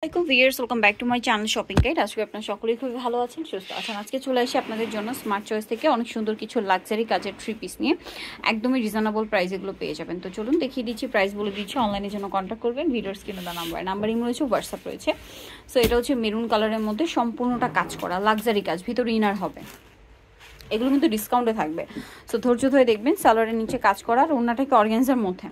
আসসালামাইকুম viewers, welcome back to my channel shopping guide. আজকে আপনারা সকলেই খুবই ভালো আছেন, সুস্থ আছেন। আজকে চলে আসি আপনাদের জন্য স্মার্ট চয়েস থেকে অনেক সুন্দর কিছু লাক্সারি কাজের থ্রি পিস নিয়ে। একদমই রিজনেবল প্রাইস এগুলো পেয়ে যাবেন। তো চলুন দেখিয়ে দিচ্ছি, প্রাইস বলে দিচ্ছি। অনলাইনের জন্য কন্ট্যাক্ট করবেন, ভিডিওর স্ক্রিনে দেওয়া নাম্বারিং রয়েছে, হোয়াটসঅ্যাপ রয়েছে। সো এটা হচ্ছে মেরুন কালারের মধ্যে সম্পূর্ণটা কাজ করা লাক্সারি কাজ, ভিতরে ইনার হবে। এগুলো কিন্তু ডিসকাউন্টে থাকবে, সো ধৈর্য ধরে দেখবেন। সালোয়ারের নিচে কাজ করা আর ওড়নাটাকে অর্গানজার মধ্যে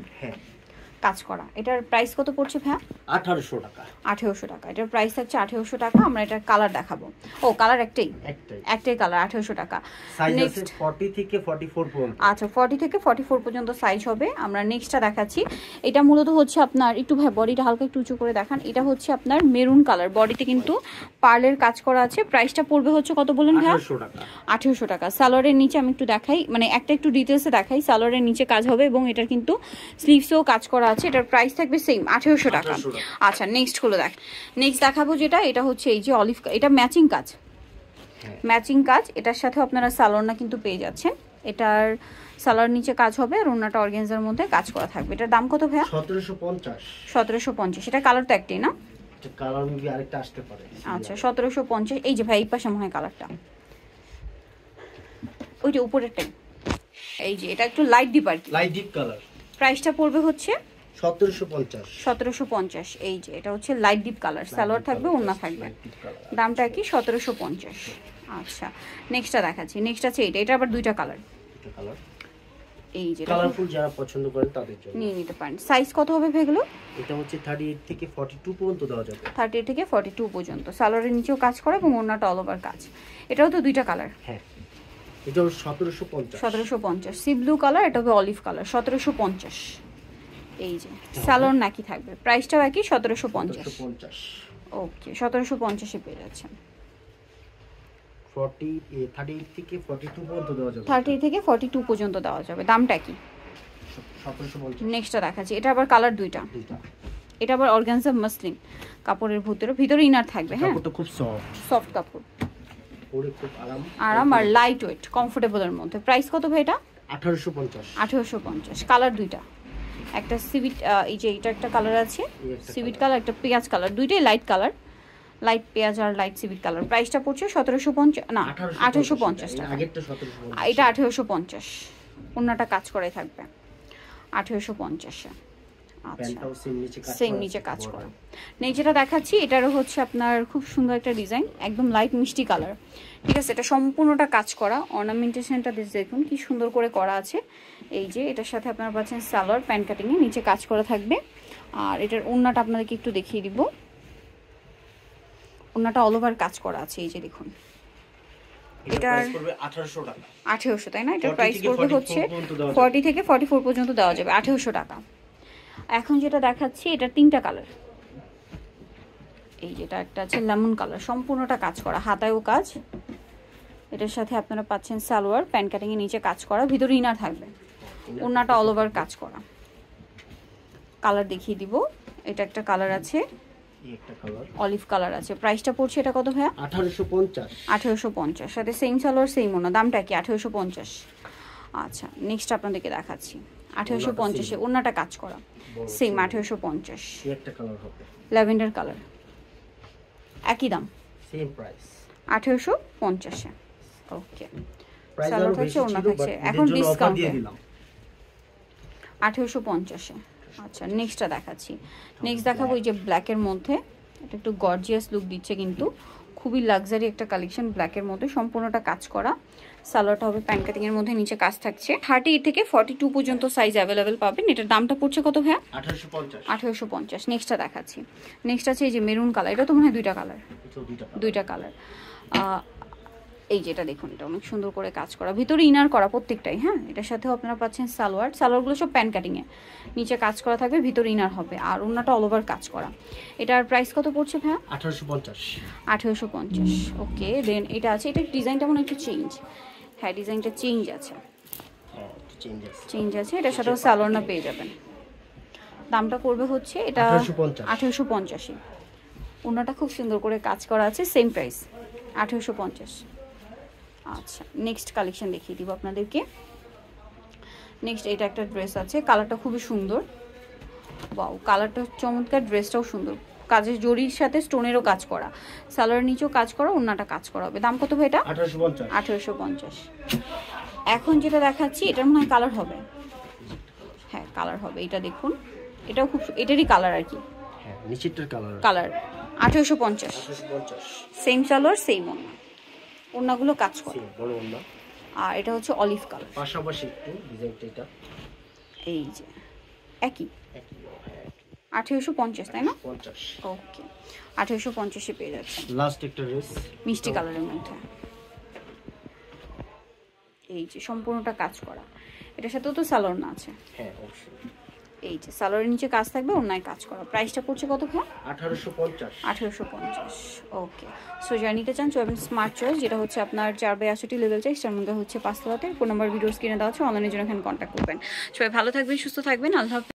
কাজ করা। এটার প্রাইস কত পড়ছে ভাইয়া? 1800 টাকা। 1800 টাকা। এটার প্রাইস থাকছে 1800 টাকা। আমরা এটার কালার দেখাবো। ও কালার একটাই কালার, 1800 টাকা। সাইজ আছে 40 থেকে 44 পর্যন্ত। আচ্ছা, 40 থেকে 44 পর্যন্ত সাইজ হবে। আমরা নেক্সটটা দেখাচ্ছি। এটা মূলত হচ্ছে আপনার একটু ভাই বডিটা হালকা একটু উঁচু করে দেখান। এটা হচ্ছে আপনার মেরুন কালার, বডিতে কিন্তু পার্লের কাজ করা আছে। প্রাইসটা পড়বে হচ্ছে কত বলেন ভাইয়া? 1800 টাকা। 1800 টাকা। সালোয়ারের নিচে আমি একটু দেখাই, মানে একটা একটু ডিটেলসে দেখাই। সালোয়ারের নিচে কাজ হবে এবং এটার কিন্তু স্লিভসেও কাজ করা আছে। এটার প্রাইস থাকবে সেম 1800 টাকা। আচ্ছা, নেক্সট হলো নেক্সট দেখাবো যেটা, এটা হচ্ছে এই যে অলিভ, এটা ম্যাচিং কাজ, ম্যাচিং কাজ। এটার সাথে আপনারা সালোয়ারটা কিন্তু পেয়ে যাচ্ছেন। এটার সালোয়ার নিচে কাজ হবে আর ওড়নাটা অর্গানজার মধ্যে কাজ করা থাকবে। এটার দাম কত ভাইয়া? 1750। 1750। এটা কালার তো একটাই না? এটা কালার মেবি আরেকটা আসতে পারে। আচ্ছা, 1750। এই যে ভাই এই পাশে মনে হয় কালারটা, ওইটা উপরেরটাই। এই যে এটা একটু লাইট ডিপ আর কি, লাইট ডিপ কালার। প্রাইসটা পড়বে হচ্ছে 1750। 1750। এই যে এটা হচ্ছে লাইট ডিপ কালার, সালোয়ার থাকবে, ওড়না থাকবে। দামটা কি? 1750। আচ্ছা, নেক্সটটা দেখাচ্ছি। নেক্সট আছে এটা আবার দুইটা কালার। এই যে কালারফুল যারা পছন্দ করেন তাদের জন্য নিয়ে নিতে পারেন। সাইজ কত হবে এগুলো? এটা হচ্ছে 38 থেকে 42 পর্যন্ত দেওয়া যাবে। 38 থেকে 42 পর্যন্ত। সালোয়ারের নিচেও কাজ করে এবং ওড়নাটা অল ওভার কাজ। এটাও তো দুইটা কালার। হ্যাঁ, এটা 1750। 1750। সি ব্লু কালার, এটা হবে অলিভ কালার। 1750। এই যে সালোয়ার নাকি থাকবে, প্রাইসটাও একই 1750। ওকে, 1750 পেয়ে যাচ্ছেন। 38 থেকে 42 পর্যন্ত দেওয়া যাবে। 30 থেকে 42 পর্যন্ত দেওয়া যাবে। দামটা কি? 1750। নেক্সটটা দেখাচ্ছি। এটা আবার কালার দুইটা। এটা আবার অর্গানজা মাসলিন কাপড়ের ভিতরে ইনার থাকবে। হ্যাঁ, কাপড়টা খুব সফট কাপড়, পরে খুব আরাম আর লাইট ওয়েট, কমফোর্টেবলের মধ্যে। প্রাইস কত ভাই এটা? 1850। 1850। কালার দুইটা, একটা সিভিট, এই যে এটা একটা কালার আছে সিভিট কালার, একটা পেঁয়াজ কালার, দুইটাই লাইট কালার, লাইট পেঁয়াজ আর লাইট সিভিট কালার। প্রাইসটা পড়ছে 1750 না 1850 টাকা। এটা 1850। ওড়নাটা কাজ করাই থাকবে 1850-এ। আচ্ছা, সেম নিচে কাজ করা। নেক্সট যেটা দেখাচ্ছি, এটারও হচ্ছে আপনার খুব সুন্দর একটা ডিজাইন, একদম লাইট মিষ্টি কালার। ঠিক আছে, এটা সম্পূর্ণটা কাজ করা। অর্নামেন্টেশনটা দেখুন কি সুন্দর করে করা আছে। এই যে এটার সাথে আপনারা পাচ্ছেন সালোয়ার প্যান্ট কাটিংয়ে, নিচে কাজ করা থাকবে। আর এটার ওড়নাটা আপনাদেরকে একটু দেখিয়ে দিব। ওড়নাটা অল ওভার কাজ করা আছে। এই যে দেখুন, এটার 1800 টাকা। 1800, তাই না? এটার প্রাইস পড়বে হচ্ছে 40 থেকে 44 পর্যন্ত দেওয়া যাবে, 1800 টাকা। এখন যেটা দেখাচ্ছি, এটা তিনটা কালার। এই যেটা একটা আছে লেমন কালার, সম্পূর্ণটা কাজ করা, হাতায়ও কাজ। এটার সাথে আপনারা পাচ্ছেন সালোয়ার প্যান্ট কাটিং এর নিচে কাজ করা, ভিতরে ইনার থাকবে, ওড়নাটা অল ওভার কাজ করা। কালার দেখিয়ে দিব। এটা একটা কালার আছে, অলিভ কালার আছে। প্রাইসটা পড়ছে এটা কত ভাইয়া? 1850। 1850। সাথে সেম সালোয়ার সেম ওড়না। দামটা কি? 1850। আচ্ছা, নেক্সট আপনাদেরকে দেখাচ্ছি। 1850-এ ওড়নাটা কাজ করা, সেম 1850। একটা কালার হবে ল্যাভেন্ডার কালার, একই দাম, সেম প্রাইস 1850-এ। ওকে, প্রাইস সালোয়ার থাকছে, ওড়না থাকছে, এখন ডিসকাউন্ট 1850-এ। আচ্ছা, নেক্সটটা দেখাচ্ছি। নেক্সট দেখাবো এই যে ব্ল্যাকের মধ্যে, এটা একটু গর্জিয়াস লুক দিচ্ছে, কিন্তু খুবই লাক্সারি একটা কালেকশন। ব্ল্যাকের মধ্যে সম্পূর্ণটা কাজ করা। সালোয়ারটা হবে প্যান্ট কাটিং এর মধ্যে, নিচে কাজ থাকছে। 38 থেকে 42 পর্যন্ত সাইজ অ্যাভেলেবেল পাবেন। এটার দামটা পড়ছে কত ভাইয়া? 1850। 1850। নেক্সটটা দেখাচ্ছি। নেক্সট আছে এই যে মেরুন কালার, এটা তো মনে হয় দুইটা কালার। এই যেটা দেখুন, এটা অনেক সুন্দর করে কাজ করা, ভিতরে ইনার করা প্রত্যেকটাই। হ্যাঁ, এটার সাথেও আপনারা পাচ্ছেন সালোয়ারগুলো সব প্যান্ট কাটিংয়ে, নিচে কাজ করা থাকবে, ভিতরে ইনার হবে, আর ওড়নাটা অল ওভার কাজ করা। এটার প্রাইস কত পড়ছে ভাইয়া? 1850। 1850। ওকে, দেন এটা আছে, এটার ডিজাইনটা মনে একটু চেঞ্জ। হ্যাঁ, ডিজাইনটা চেঞ্জ আছে। এটার সাথেও সালোয়ার পেয়ে যাবেন। দামটা পড়বে হচ্ছে এটা 1850। ওড়নাটা খুব সুন্দর করে কাজ করা আছে, সেম প্রাইস 1850। আচ্ছা, নেক্সট কালেকশন দেখিয়ে দিব আপনাদেরকে। নেক্সট এটা একটা ড্রেস আছে, কালারটা খুবই সুন্দর। ওয়াও, কালারটা চমৎকার, ড্রেসটাও সুন্দর। কাজের জরির সাথে স্টোনেরও কাজ করা, সালোয়ার নিচেও কাজ করা, ওড়নাটা কাজ করা হবে। দাম কত ভাই এটা? 1850। 1850। এখন যেটা দেখাচ্ছি এটার মনে হয় কালার হবে, হ্যাঁ কালার হবে। এটা দেখুন, এটাও খুব, এটারই কালার আর কি, হ্যাঁ নিচেরটার colour. Colour 1850। 1850। Same salwar same ওড়না, ওড়নাগুলো কাজ করে। বড় ওড়না। আর এটা হচ্ছে অলিভ কালার, পাশাপাশি একটু ডিজাইনটা এটা এই যে একই 1850 তাই না? 50। ওকে 1850-এ পেয়ে যাচ্ছে। লাস্ট একটা ড্রেস মিষ্টি কালারের মধ্যে, এই যে সম্পূর্ণটা কাজ করা। এটার সাথেও তো সালোয়ার না আছে? হ্যাঁ অবশ্যই। এই যে সালোয়ারের নিচে কাজ থাকবে, ওড়নায় কাজ করা। প্রাইসটা পড়ছে কত ভাই? 1850। 1850। ওকে, সো যারা নিতে চান চলবেন স্মার্ট চয়েস, যেটা হচ্ছে আপনার 4/62 লেভেল 6, তার মধ্যে হচ্ছে 5 তলাতে। ফোন নাম্বার ভিডিওস কিনে দেওয়া হচ্ছে, অনলাইনের জন্য এখানে কন্ট্যাক্ট করবেন। সবাই ভালো থাকবেন, সুস্থ থাকবেন, আল্লাহ হাফেজ।